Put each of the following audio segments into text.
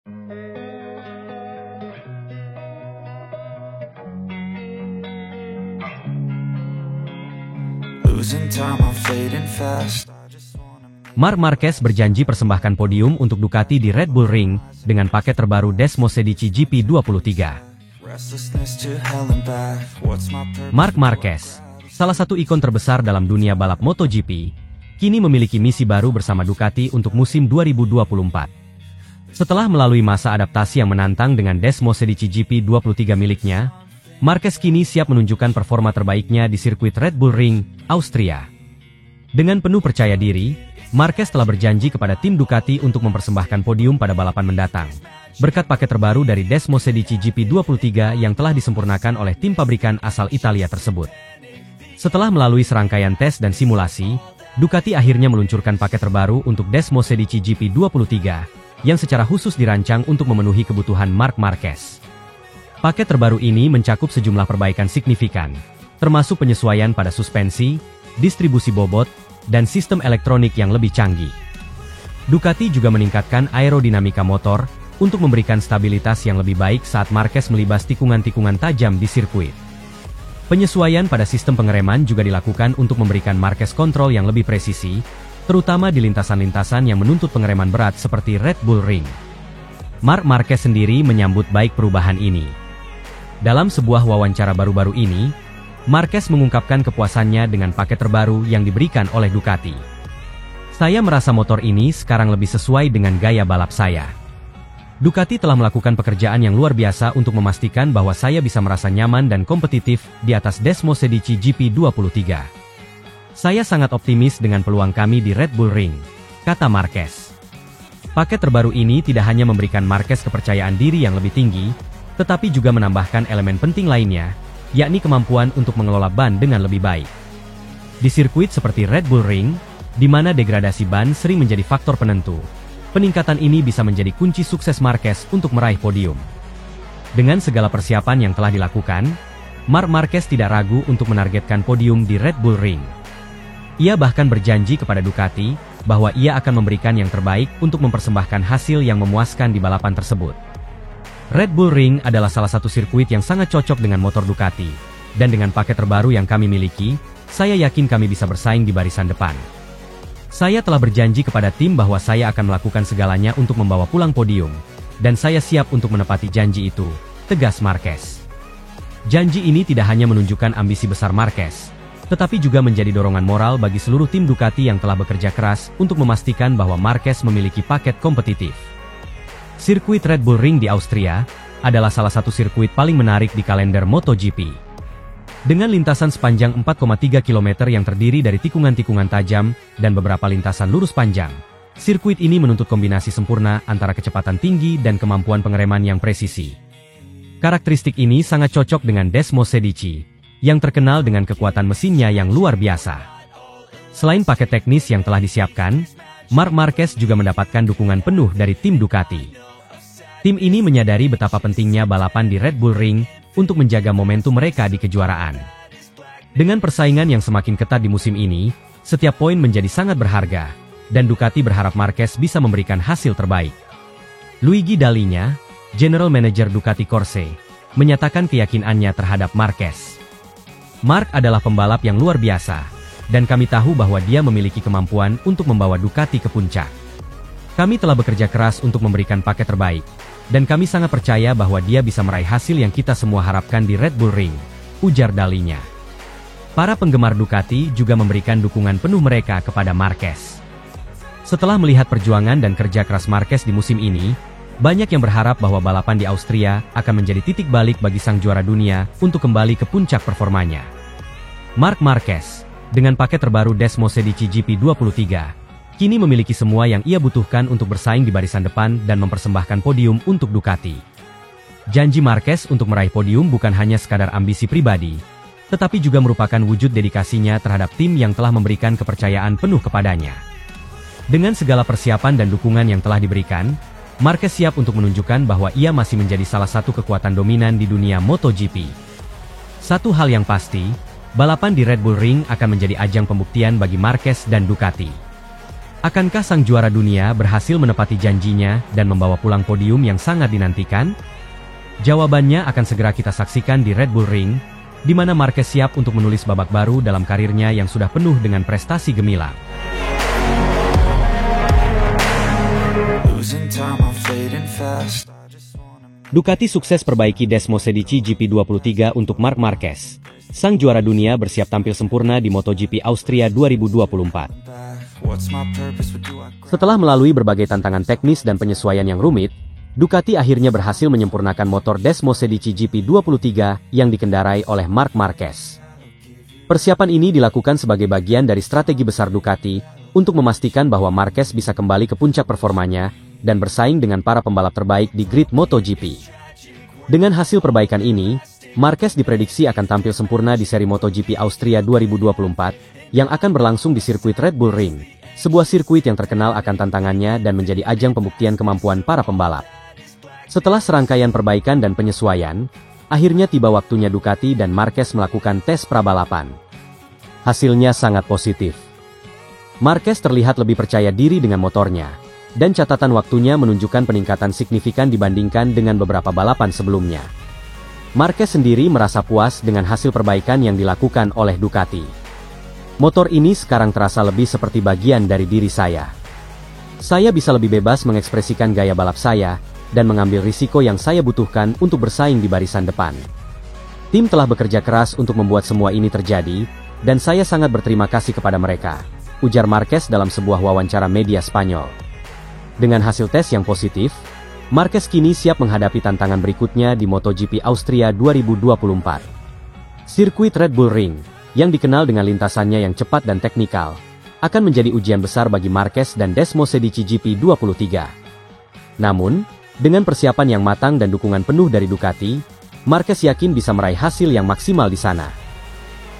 Losing time, I'm fading fast. Marc Marquez berjanji persembahkan podium untuk Ducati di Red Bull Ring dengan paket terbaru Desmosedici GP23. Restlessness to hell and back. What's my purpose? Marc Marquez, salah satu ikon terbesar dalam dunia balap MotoGP, kini memiliki misi baru bersama Ducati untuk musim 2024. Setelah melalui masa adaptasi yang menantang dengan Desmosedici GP23 miliknya, Marquez kini siap menunjukkan performa terbaiknya di sirkuit Red Bull Ring, Austria. Dengan penuh percaya diri, Marquez telah berjanji kepada tim Ducati untuk mempersembahkan podium pada balapan mendatang, berkat paket terbaru dari Desmosedici GP23 yang telah disempurnakan oleh tim pabrikan asal Italia tersebut. Setelah melalui serangkaian tes dan simulasi, Ducati akhirnya meluncurkan paket terbaru untuk Desmosedici GP23, yang secara khusus dirancang untuk memenuhi kebutuhan Marc Marquez. Paket terbaru ini mencakup sejumlah perbaikan signifikan, termasuk penyesuaian pada suspensi, distribusi bobot, dan sistem elektronik yang lebih canggih. Ducati juga meningkatkan aerodinamika motor untuk memberikan stabilitas yang lebih baik saat Marquez melibas tikungan-tikungan tajam di sirkuit. Penyesuaian pada sistem pengereman juga dilakukan untuk memberikan Marquez kontrol yang lebih presisi, terutama di lintasan-lintasan yang menuntut pengereman berat seperti Red Bull Ring. Marc Marquez sendiri menyambut baik perubahan ini. Dalam sebuah wawancara baru-baru ini, Marquez mengungkapkan kepuasannya dengan paket terbaru yang diberikan oleh Ducati. "Saya merasa motor ini sekarang lebih sesuai dengan gaya balap saya. Ducati telah melakukan pekerjaan yang luar biasa untuk memastikan bahwa saya bisa merasa nyaman dan kompetitif di atas Desmosedici GP23. Saya sangat optimis dengan peluang kami di Red Bull Ring," kata Marquez. Paket terbaru ini tidak hanya memberikan Marquez kepercayaan diri yang lebih tinggi, tetapi juga menambahkan elemen penting lainnya, yakni kemampuan untuk mengelola ban dengan lebih baik. Di sirkuit seperti Red Bull Ring, di mana degradasi ban sering menjadi faktor penentu, peningkatan ini bisa menjadi kunci sukses Marquez untuk meraih podium. Dengan segala persiapan yang telah dilakukan, Marc Marquez tidak ragu untuk menargetkan podium di Red Bull Ring. Ia bahkan berjanji kepada Ducati bahwa ia akan memberikan yang terbaik untuk mempersembahkan hasil yang memuaskan di balapan tersebut. Red Bull Ring adalah salah satu sirkuit yang sangat cocok dengan motor Ducati, dan dengan paket terbaru yang kami miliki, saya yakin kami bisa bersaing di barisan depan. Saya telah berjanji kepada tim bahwa saya akan melakukan segalanya untuk membawa pulang podium, dan saya siap untuk menepati janji itu, tegas Marquez. Janji ini tidak hanya menunjukkan ambisi besar Marquez, tetapi juga menjadi dorongan moral bagi seluruh tim Ducati yang telah bekerja keras untuk memastikan bahwa Marquez memiliki paket kompetitif. Sirkuit Red Bull Ring di Austria adalah salah satu sirkuit paling menarik di kalender MotoGP. Dengan lintasan sepanjang 4,3 km yang terdiri dari tikungan-tikungan tajam dan beberapa lintasan lurus panjang, sirkuit ini menuntut kombinasi sempurna antara kecepatan tinggi dan kemampuan pengereman yang presisi. Karakteristik ini sangat cocok dengan Desmosedici, yang terkenal dengan kekuatan mesinnya yang luar biasa. Selain paket teknis yang telah disiapkan, Marc Marquez juga mendapatkan dukungan penuh dari tim Ducati. Tim ini menyadari betapa pentingnya balapan di Red Bull Ring untuk menjaga momentum mereka di kejuaraan. Dengan persaingan yang semakin ketat di musim ini, setiap poin menjadi sangat berharga, dan Ducati berharap Marquez bisa memberikan hasil terbaik. Luigi Dalinya, General Manager Ducati Corse, menyatakan keyakinannya terhadap Marquez. "Marc adalah pembalap yang luar biasa, dan kami tahu bahwa dia memiliki kemampuan untuk membawa Ducati ke puncak. Kami telah bekerja keras untuk memberikan paket terbaik, dan kami sangat percaya bahwa dia bisa meraih hasil yang kita semua harapkan di Red Bull Ring," ujar Dalinya. Para penggemar Ducati juga memberikan dukungan penuh mereka kepada Marquez. Setelah melihat perjuangan dan kerja keras Marquez di musim ini, banyak yang berharap bahwa balapan di Austria akan menjadi titik balik bagi sang juara dunia untuk kembali ke puncak performanya. Marc Marquez, dengan paket terbaru Desmosedici GP23, kini memiliki semua yang ia butuhkan untuk bersaing di barisan depan dan mempersembahkan podium untuk Ducati. Janji Marquez untuk meraih podium bukan hanya sekadar ambisi pribadi, tetapi juga merupakan wujud dedikasinya terhadap tim yang telah memberikan kepercayaan penuh kepadanya. Dengan segala persiapan dan dukungan yang telah diberikan, Marquez siap untuk menunjukkan bahwa ia masih menjadi salah satu kekuatan dominan di dunia MotoGP. Satu hal yang pasti, balapan di Red Bull Ring akan menjadi ajang pembuktian bagi Marquez dan Ducati. Akankah sang juara dunia berhasil menepati janjinya dan membawa pulang podium yang sangat dinantikan? Jawabannya akan segera kita saksikan di Red Bull Ring, di mana Marquez siap untuk menulis babak baru dalam karirnya yang sudah penuh dengan prestasi gemilang. Ducati sukses perbaiki Desmo Sedici GP23 untuk Marc Marquez. Sang juara dunia bersiap tampil sempurna di MotoGP Austria 2024. Setelah melalui berbagai tantangan teknis dan penyesuaian yang rumit, Ducati akhirnya berhasil menyempurnakan motor Desmo Sedici GP23 yang dikendarai oleh Marc Marquez. Persiapan ini dilakukan sebagai bagian dari strategi besar Ducati untuk memastikan bahwa Marquez bisa kembali ke puncak performanya dan bersaing dengan para pembalap terbaik di grid MotoGP. Dengan hasil perbaikan ini, Marquez diprediksi akan tampil sempurna di seri MotoGP Austria 2024 yang akan berlangsung di sirkuit Red Bull Ring, sebuah sirkuit yang terkenal akan tantangannya dan menjadi ajang pembuktian kemampuan para pembalap. Setelah serangkaian perbaikan dan penyesuaian, akhirnya tiba waktunya Ducati dan Marquez melakukan tes prabalapan. Hasilnya sangat positif. Marquez terlihat lebih percaya diri dengan motornya, dan catatan waktunya menunjukkan peningkatan signifikan dibandingkan dengan beberapa balapan sebelumnya. Marquez sendiri merasa puas dengan hasil perbaikan yang dilakukan oleh Ducati. Motor ini sekarang terasa lebih seperti bagian dari diri saya. Saya bisa lebih bebas mengekspresikan gaya balap saya, dan mengambil risiko yang saya butuhkan untuk bersaing di barisan depan. Tim telah bekerja keras untuk membuat semua ini terjadi, dan saya sangat berterima kasih kepada mereka, ujar Marquez dalam sebuah wawancara media Spanyol. Dengan hasil tes yang positif, Marquez kini siap menghadapi tantangan berikutnya di MotoGP Austria 2024. Sirkuit Red Bull Ring, yang dikenal dengan lintasannya yang cepat dan teknikal, akan menjadi ujian besar bagi Marquez dan Desmo Sedici GP23. Namun, dengan persiapan yang matang dan dukungan penuh dari Ducati, Marquez yakin bisa meraih hasil yang maksimal di sana.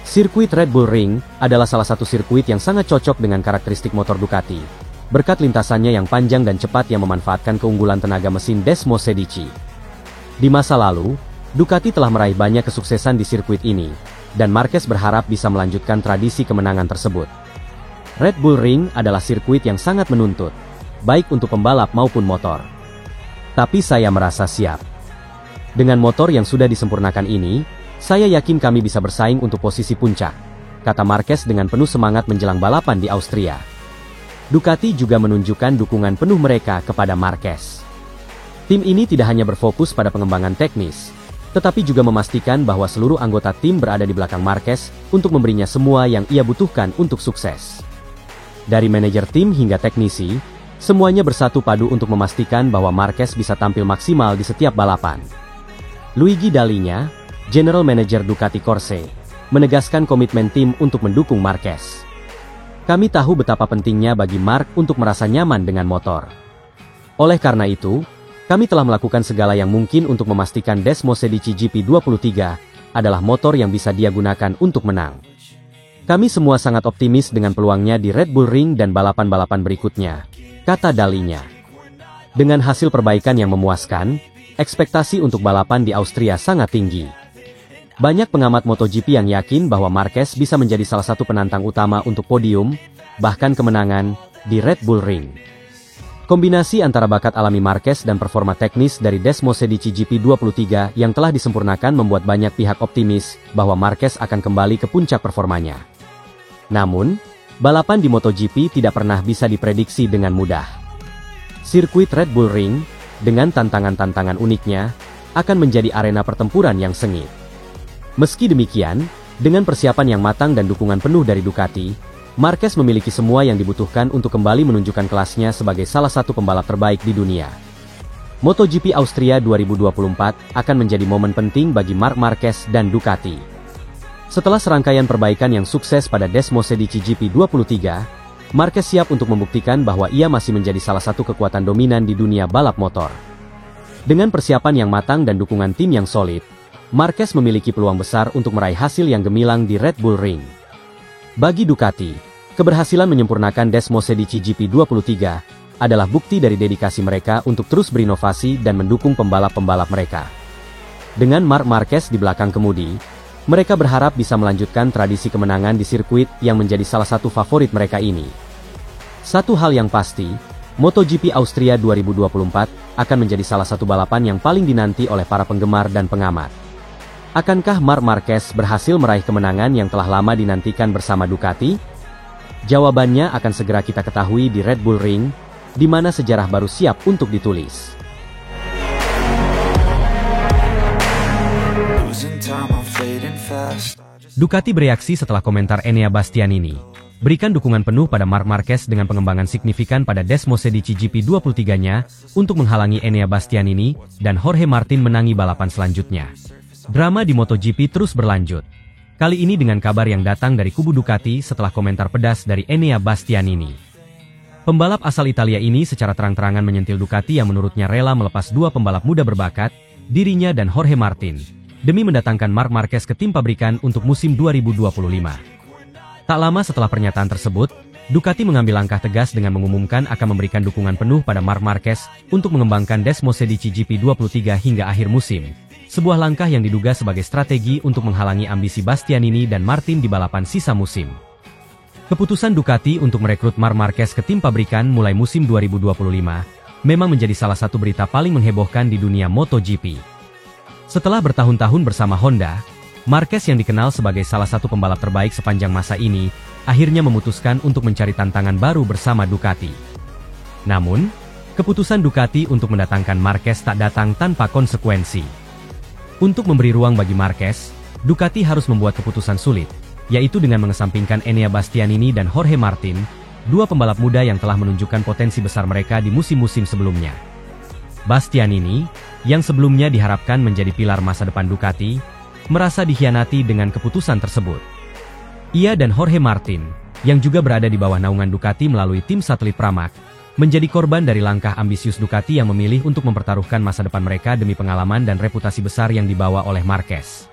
Sirkuit Red Bull Ring adalah salah satu sirkuit yang sangat cocok dengan karakteristik motor Ducati, berkat lintasannya yang panjang dan cepat yang memanfaatkan keunggulan tenaga mesin Desmo Sedici. Di masa lalu, Ducati telah meraih banyak kesuksesan di sirkuit ini, dan Marquez berharap bisa melanjutkan tradisi kemenangan tersebut. Red Bull Ring adalah sirkuit yang sangat menuntut, baik untuk pembalap maupun motor. Tapi saya merasa siap. Dengan motor yang sudah disempurnakan ini, saya yakin kami bisa bersaing untuk posisi puncak, kata Marquez dengan penuh semangat menjelang balapan di Austria. Ducati juga menunjukkan dukungan penuh mereka kepada Marquez. Tim ini tidak hanya berfokus pada pengembangan teknis, tetapi juga memastikan bahwa seluruh anggota tim berada di belakang Marquez untuk memberinya semua yang ia butuhkan untuk sukses. Dari manajer tim hingga teknisi, semuanya bersatu padu untuk memastikan bahwa Marquez bisa tampil maksimal di setiap balapan. Luigi Dalinya, General Manager Ducati Corse, menegaskan komitmen tim untuk mendukung Marquez. Kami tahu betapa pentingnya bagi Marc untuk merasa nyaman dengan motor. Oleh karena itu, kami telah melakukan segala yang mungkin untuk memastikan Desmo Sedici GP23 adalah motor yang bisa dia gunakan untuk menang. Kami semua sangat optimis dengan peluangnya di Red Bull Ring dan balapan-balapan berikutnya, kata Dalinya. Dengan hasil perbaikan yang memuaskan, ekspektasi untuk balapan di Austria sangat tinggi. Banyak pengamat MotoGP yang yakin bahwa Marquez bisa menjadi salah satu penantang utama untuk podium, bahkan kemenangan, di Red Bull Ring. Kombinasi antara bakat alami Marquez dan performa teknis dari Desmo Sedici GP23 yang telah disempurnakan membuat banyak pihak optimis bahwa Marquez akan kembali ke puncak performanya. Namun, balapan di MotoGP tidak pernah bisa diprediksi dengan mudah. Sirkuit Red Bull Ring, dengan tantangan-tantangan uniknya, akan menjadi arena pertempuran yang sengit. Meski demikian, dengan persiapan yang matang dan dukungan penuh dari Ducati, Marquez memiliki semua yang dibutuhkan untuk kembali menunjukkan kelasnya sebagai salah satu pembalap terbaik di dunia. MotoGP Austria 2024 akan menjadi momen penting bagi Marc Marquez dan Ducati. Setelah serangkaian perbaikan yang sukses pada Desmo Sedici GP23, Marquez siap untuk membuktikan bahwa ia masih menjadi salah satu kekuatan dominan di dunia balap motor. Dengan persiapan yang matang dan dukungan tim yang solid, Marquez memiliki peluang besar untuk meraih hasil yang gemilang di Red Bull Ring. Bagi Ducati, keberhasilan menyempurnakan Desmo Sedici GP23 adalah bukti dari dedikasi mereka untuk terus berinovasi dan mendukung pembalap-pembalap mereka. Dengan Marc Marquez di belakang kemudi, mereka berharap bisa melanjutkan tradisi kemenangan di sirkuit yang menjadi salah satu favorit mereka ini. Satu hal yang pasti, MotoGP Austria 2024 akan menjadi salah satu balapan yang paling dinanti oleh para penggemar dan pengamat. Akankah Marc Marquez berhasil meraih kemenangan yang telah lama dinantikan bersama Ducati? Jawabannya akan segera kita ketahui di Red Bull Ring, di mana sejarah baru siap untuk ditulis. Ducati bereaksi setelah komentar Enea Bastianini. Berikan dukungan penuh pada Marc Marquez dengan pengembangan signifikan pada Desmosedici GP23-nya untuk menghalangi Enea Bastianini dan Jorge Martin menangi balapan selanjutnya. Drama di MotoGP terus berlanjut. Kali ini dengan kabar yang datang dari kubu Ducati setelah komentar pedas dari Enea Bastianini. Pembalap asal Italia ini secara terang-terangan menyentil Ducati yang menurutnya rela melepas dua pembalap muda berbakat, dirinya dan Jorge Martin, demi mendatangkan Marc Marquez ke tim pabrikan untuk musim 2025. Tak lama setelah pernyataan tersebut, Ducati mengambil langkah tegas dengan mengumumkan akan memberikan dukungan penuh pada Marc Marquez untuk mengembangkan Desmosedici GP23 hingga akhir musim. Sebuah langkah yang diduga sebagai strategi untuk menghalangi ambisi Bastianini dan Martin di balapan sisa musim. Keputusan Ducati untuk merekrut Marc Marquez ke tim pabrikan mulai musim 2025 memang menjadi salah satu berita paling menghebohkan di dunia MotoGP. Setelah bertahun-tahun bersama Honda, Marquez yang dikenal sebagai salah satu pembalap terbaik sepanjang masa ini, akhirnya memutuskan untuk mencari tantangan baru bersama Ducati. Namun, keputusan Ducati untuk mendatangkan Marquez tak datang tanpa konsekuensi. Untuk memberi ruang bagi Marquez, Ducati harus membuat keputusan sulit, yaitu dengan mengesampingkan Enea Bastianini dan Jorge Martin, dua pembalap muda yang telah menunjukkan potensi besar mereka di musim-musim sebelumnya. Bastianini, yang sebelumnya diharapkan menjadi pilar masa depan Ducati, merasa dikhianati dengan keputusan tersebut. Ia dan Jorge Martin, yang juga berada di bawah naungan Ducati melalui tim satelit Pramac, menjadi korban dari langkah ambisius Ducati yang memilih untuk mempertaruhkan masa depan mereka demi pengalaman dan reputasi besar yang dibawa oleh Marquez.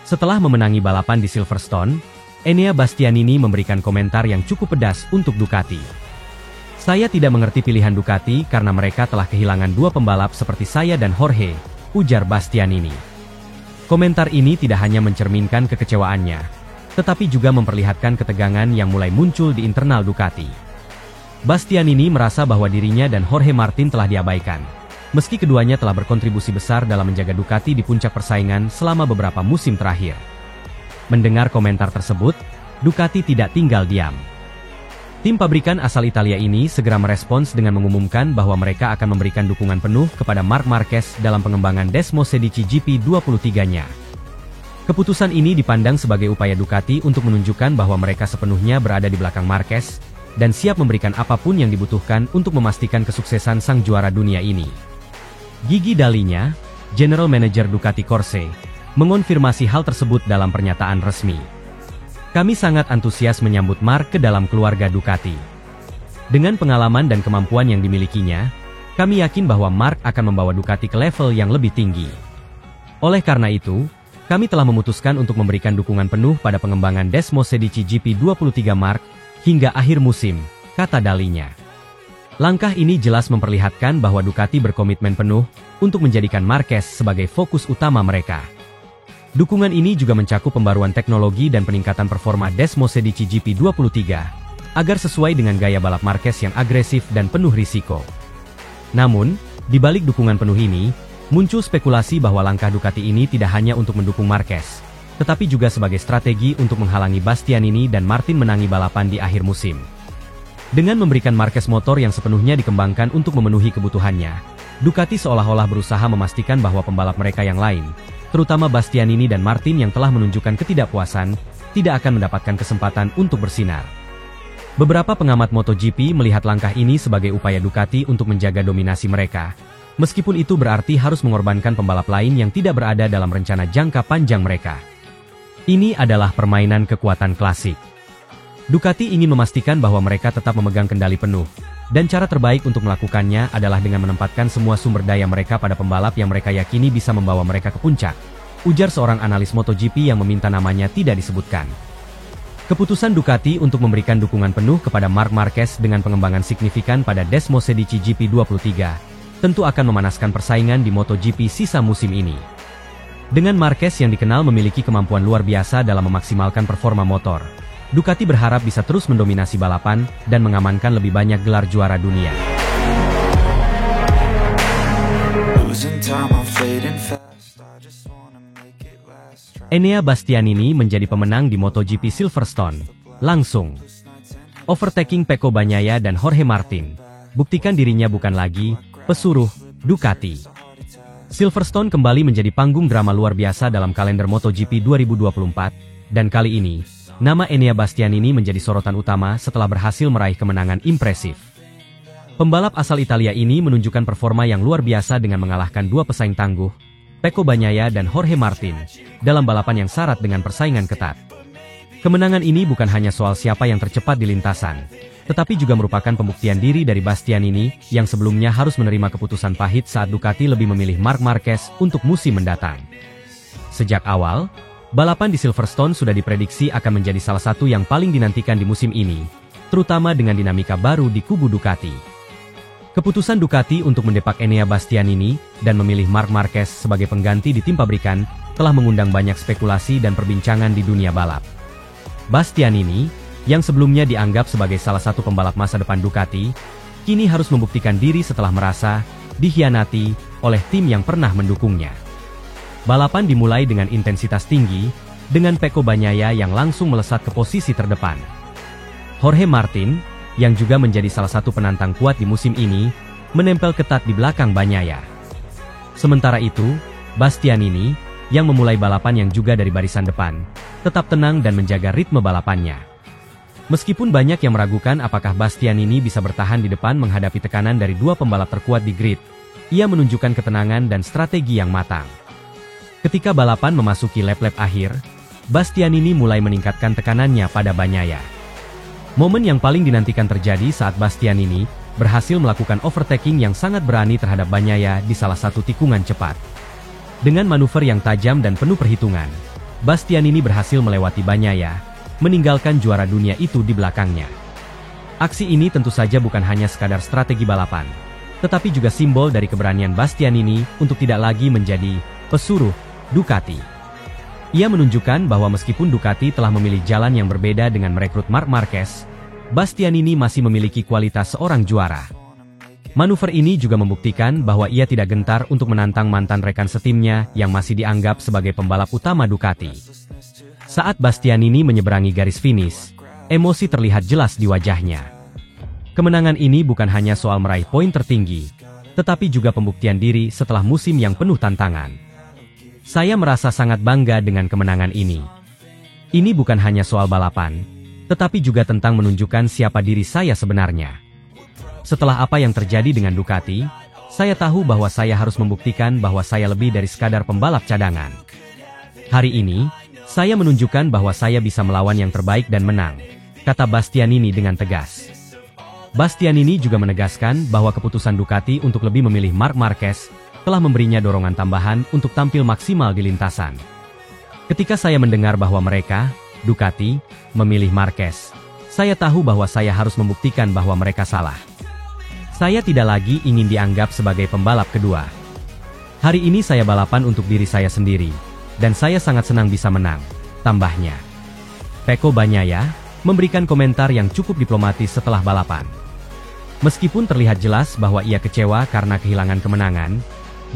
Setelah memenangi balapan di Silverstone, Enea Bastianini memberikan komentar yang cukup pedas untuk Ducati. "Saya tidak mengerti pilihan Ducati karena mereka telah kehilangan dua pembalap seperti saya dan Jorge," ujar Bastianini. Komentar ini tidak hanya mencerminkan kekecewaannya, tetapi juga memperlihatkan ketegangan yang mulai muncul di internal Ducati. Bastianini merasa bahwa dirinya dan Jorge Martin telah diabaikan, meski keduanya telah berkontribusi besar dalam menjaga Ducati di puncak persaingan selama beberapa musim terakhir. Mendengar komentar tersebut, Ducati tidak tinggal diam. Tim pabrikan asal Italia ini segera merespons dengan mengumumkan bahwa mereka akan memberikan dukungan penuh kepada Marc Marquez dalam pengembangan Desmosedici GP23-nya. Keputusan ini dipandang sebagai upaya Ducati untuk menunjukkan bahwa mereka sepenuhnya berada di belakang Marquez, dan siap memberikan apapun yang dibutuhkan untuk memastikan kesuksesan sang juara dunia ini. Gigi Dalinya, General Manager Ducati Corse, mengonfirmasi hal tersebut dalam pernyataan resmi. "Kami sangat antusias menyambut Marc ke dalam keluarga Ducati. Dengan pengalaman dan kemampuan yang dimilikinya, kami yakin bahwa Marc akan membawa Ducati ke level yang lebih tinggi. Oleh karena itu, kami telah memutuskan untuk memberikan dukungan penuh pada pengembangan Desmosedici GP23 Marc hingga akhir musim," kata Dalinya. Langkah ini jelas memperlihatkan bahwa Ducati berkomitmen penuh untuk menjadikan Marquez sebagai fokus utama mereka. Dukungan ini juga mencakup pembaruan teknologi dan peningkatan performa Desmosedici GP23, agar sesuai dengan gaya balap Marquez yang agresif dan penuh risiko. Namun, di balik dukungan penuh ini, muncul spekulasi bahwa langkah Ducati ini tidak hanya untuk mendukung Marquez, tetapi juga sebagai strategi untuk menghalangi Bastianini dan Martin menangi balapan di akhir musim. Dengan memberikan Marquez motor yang sepenuhnya dikembangkan untuk memenuhi kebutuhannya, Ducati seolah-olah berusaha memastikan bahwa pembalap mereka yang lain, terutama Bastianini dan Martin yang telah menunjukkan ketidakpuasan, tidak akan mendapatkan kesempatan untuk bersinar. Beberapa pengamat MotoGP melihat langkah ini sebagai upaya Ducati untuk menjaga dominasi mereka, meskipun itu berarti harus mengorbankan pembalap lain yang tidak berada dalam rencana jangka panjang mereka. Ini adalah permainan kekuatan klasik. Ducati ingin memastikan bahwa mereka tetap memegang kendali penuh, dan cara terbaik untuk melakukannya adalah dengan menempatkan semua sumber daya mereka pada pembalap yang mereka yakini bisa membawa mereka ke puncak, ujar seorang analis MotoGP yang meminta namanya tidak disebutkan. Keputusan Ducati untuk memberikan dukungan penuh kepada Marc Marquez dengan pengembangan signifikan pada Desmosedici GP23, tentu akan memanaskan persaingan di MotoGP sisa musim ini. Dengan Marquez yang dikenal memiliki kemampuan luar biasa dalam memaksimalkan performa motor, Ducati berharap bisa terus mendominasi balapan dan mengamankan lebih banyak gelar juara dunia. Enea Bastianini menjadi pemenang di MotoGP Silverstone. Langsung overtaking Pecco Bagnaia dan Jorge Martin. Buktikan dirinya bukan lagi pesuruh Ducati. Silverstone kembali menjadi panggung drama luar biasa dalam kalender MotoGP 2024, dan kali ini, nama Enea Bastianini menjadi sorotan utama setelah berhasil meraih kemenangan impresif. Pembalap asal Italia ini menunjukkan performa yang luar biasa dengan mengalahkan dua pesaing tangguh, Pecco Bagnaia dan Jorge Martin, dalam balapan yang syarat dengan persaingan ketat. Kemenangan ini bukan hanya soal siapa yang tercepat di lintasan, tetapi juga merupakan pembuktian diri dari Bastianini yang sebelumnya harus menerima keputusan pahit saat Ducati lebih memilih Marc Marquez untuk musim mendatang. Sejak awal, balapan di Silverstone sudah diprediksi akan menjadi salah satu yang paling dinantikan di musim ini, terutama dengan dinamika baru di kubu Ducati. Keputusan Ducati untuk mendepak Enea Bastianini dan memilih Marc Marquez sebagai pengganti di tim pabrikan telah mengundang banyak spekulasi dan perbincangan di dunia balap. Bastianini, yang sebelumnya dianggap sebagai salah satu pembalap masa depan Ducati, kini harus membuktikan diri setelah merasa dikhianati oleh tim yang pernah mendukungnya. Balapan dimulai dengan intensitas tinggi, dengan Pecco Bagnaia yang langsung melesat ke posisi terdepan. Jorge Martin, yang juga menjadi salah satu penantang kuat di musim ini, menempel ketat di belakang Bagnaia. Sementara itu, Bastianini, yang memulai balapan yang juga dari barisan depan, tetap tenang dan menjaga ritme balapannya. Meskipun banyak yang meragukan apakah Bastianini bisa bertahan di depan menghadapi tekanan dari dua pembalap terkuat di grid, ia menunjukkan ketenangan dan strategi yang matang. Ketika balapan memasuki lap-lap akhir, Bastianini mulai meningkatkan tekanannya pada Bagnaia. Momen yang paling dinantikan terjadi saat Bastianini berhasil melakukan overtaking yang sangat berani terhadap Bagnaia di salah satu tikungan cepat. Dengan manuver yang tajam dan penuh perhitungan, Bastianini berhasil melewati Bagnaia, meninggalkan juara dunia itu di belakangnya. Aksi ini tentu saja bukan hanya sekadar strategi balapan, tetapi juga simbol dari keberanian Bastianini untuk tidak lagi menjadi pesuruh Ducati. Ia menunjukkan bahwa meskipun Ducati telah memilih jalan yang berbeda dengan merekrut Marc Marquez, Bastianini masih memiliki kualitas seorang juara. Manuver ini juga membuktikan bahwa ia tidak gentar untuk menantang mantan rekan setimnya yang masih dianggap sebagai pembalap utama Ducati. Saat Bastianini menyeberangi garis finish, emosi terlihat jelas di wajahnya. Kemenangan ini bukan hanya soal meraih poin tertinggi, tetapi juga pembuktian diri setelah musim yang penuh tantangan. Saya merasa sangat bangga dengan kemenangan ini. Ini bukan hanya soal balapan, tetapi juga tentang menunjukkan siapa diri saya sebenarnya. Setelah apa yang terjadi dengan Ducati, saya tahu bahwa saya harus membuktikan bahwa saya lebih dari sekadar pembalap cadangan. Hari ini, saya menunjukkan bahwa saya bisa melawan yang terbaik dan menang, kata Bastianini dengan tegas. Bastianini juga menegaskan bahwa keputusan Ducati untuk lebih memilih Marc Marquez telah memberinya dorongan tambahan untuk tampil maksimal di lintasan. Ketika saya mendengar bahwa mereka, Ducati, memilih Marquez, saya tahu bahwa saya harus membuktikan bahwa mereka salah. Saya tidak lagi ingin dianggap sebagai pembalap kedua. Hari ini saya balapan untuk diri saya sendiri, dan saya sangat senang bisa menang, tambahnya. Pecco Bagnaia memberikan komentar yang cukup diplomatis setelah balapan. Meskipun terlihat jelas bahwa ia kecewa karena kehilangan kemenangan,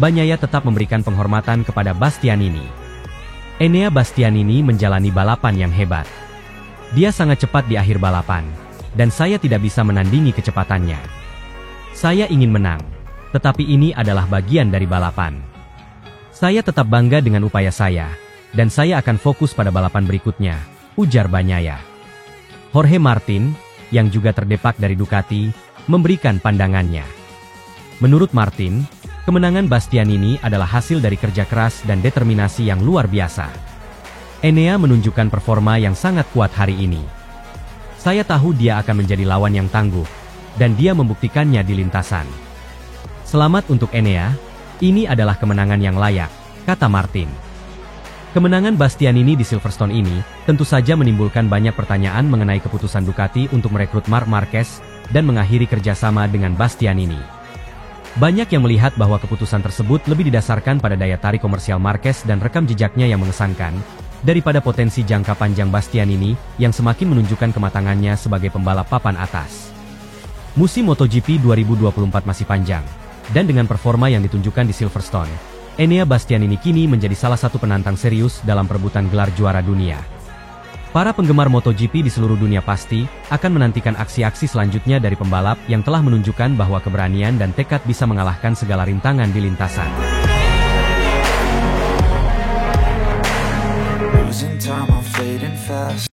Bagnaia tetap memberikan penghormatan kepada Bastianini. Enea Bastianini menjalani balapan yang hebat. Dia sangat cepat di akhir balapan, dan saya tidak bisa menandingi kecepatannya. Saya ingin menang, tetapi ini adalah bagian dari balapan. Saya tetap bangga dengan upaya saya, dan saya akan fokus pada balapan berikutnya, ujar Bagnaia. Jorge Martin, yang juga terdepak dari Ducati, memberikan pandangannya. Menurut Martin, kemenangan Bastianini adalah hasil dari kerja keras dan determinasi yang luar biasa. Enea menunjukkan performa yang sangat kuat hari ini. Saya tahu dia akan menjadi lawan yang tangguh, dan dia membuktikannya di lintasan. Selamat untuk Enea, ini adalah kemenangan yang layak, kata Martin. Kemenangan Bastianini di Silverstone ini tentu saja menimbulkan banyak pertanyaan mengenai keputusan Ducati untuk merekrut Marc Marquez dan mengakhiri kerjasama dengan Bastianini. Banyak yang melihat bahwa keputusan tersebut lebih didasarkan pada daya tarik komersial Marquez dan rekam jejaknya yang mengesankan, daripada potensi jangka panjang Bastianini yang semakin menunjukkan kematangannya sebagai pembalap papan atas. Musim MotoGP 2024 masih panjang, dan dengan performa yang ditunjukkan di Silverstone, Enea Bastianini kini menjadi salah satu penantang serius dalam perebutan gelar juara dunia. Para penggemar MotoGP di seluruh dunia pasti akan menantikan aksi-aksi selanjutnya dari pembalap yang telah menunjukkan bahwa keberanian dan tekad bisa mengalahkan segala rintangan di lintasan.